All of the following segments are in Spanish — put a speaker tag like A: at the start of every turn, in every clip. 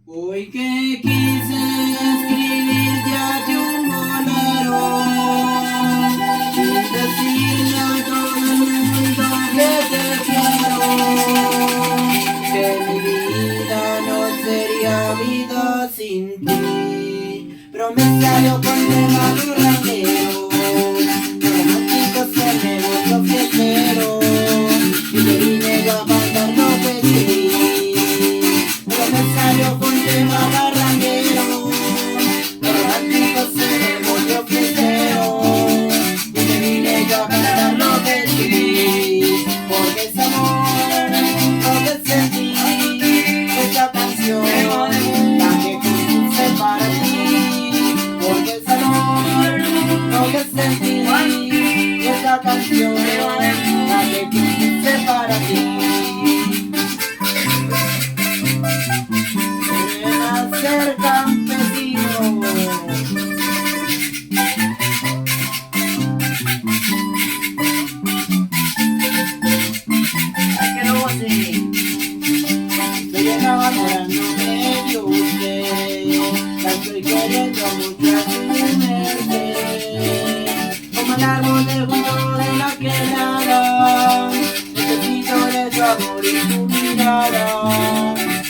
A: Hoy que quise escribirte a ti un bolero y decirle a todo el mundo que te quiero, que mi vida no sería vida sin ti. Pero me salió con tema ranguero, romántico se me volvió fiestero y te vine yo a cantar lo que escribí. Pero me salió con tema barranquero, romántico se me volvió fiestero y te vine yo a cantar lo que escribí. Porque es amor lo que sentí, esta canción la que compuse para ti. Porque es amor lo que sentí, esta canción la que compuse para ti. Ser campesino. Ay, que no sé. Estoy enamorándome de usted, la estoy queriendo mucho a su merced. Como el árbol de junto de la quebrada, necesito de tu amor y tu mirada.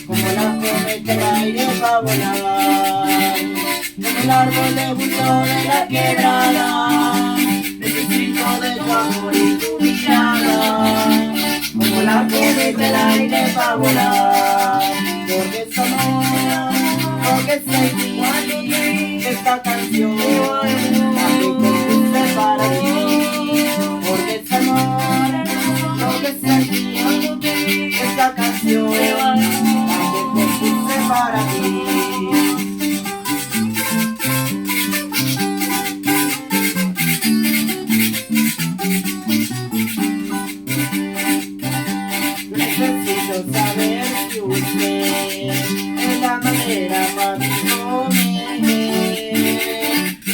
A: Como la cometa el aire pa' volar, como el árbol de junto de la quebrada, necesito de tu amor y tu mirada. Como la cometa el aire pa' volar, porque es amor, porque sentí esta canción la que compuse para ti. Porque es amor, lo que sentí esta canción para ti. Necesito saber si usted es la manera para mí comer. Si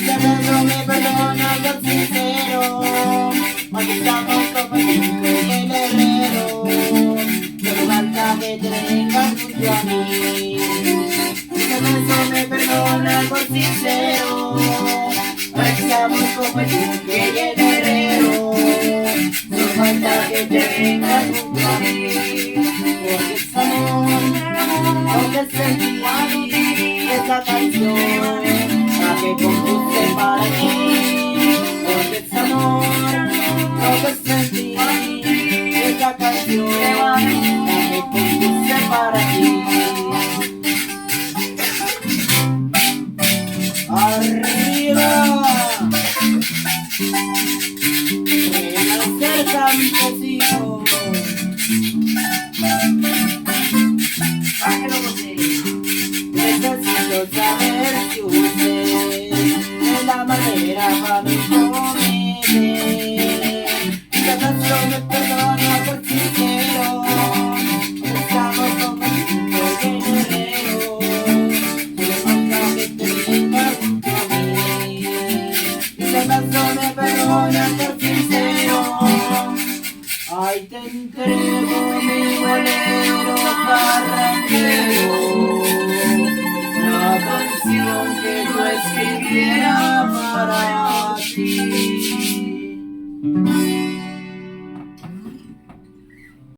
A: no me perdona por sincero, aquí estamos como el Cinco y el Herrero. Solo falta que te vengas junto a mí. Eso me perdona por sincero, estamos como el Duque y el Herrero. No falta que te vengas junto a mí, porque es amor lo que sentí, esta canción la que compuse para ti. Porque es amor lo que sentí, esta canción la que compuse para ti. ¡Arriba! Renacer campesino. Necesito saber si usted es la manera para mí comer. Si acaso me perdona por sincero, estamos como el Cinco y el Herrero. Me perdona por sincero, ay te entrego mi bolero.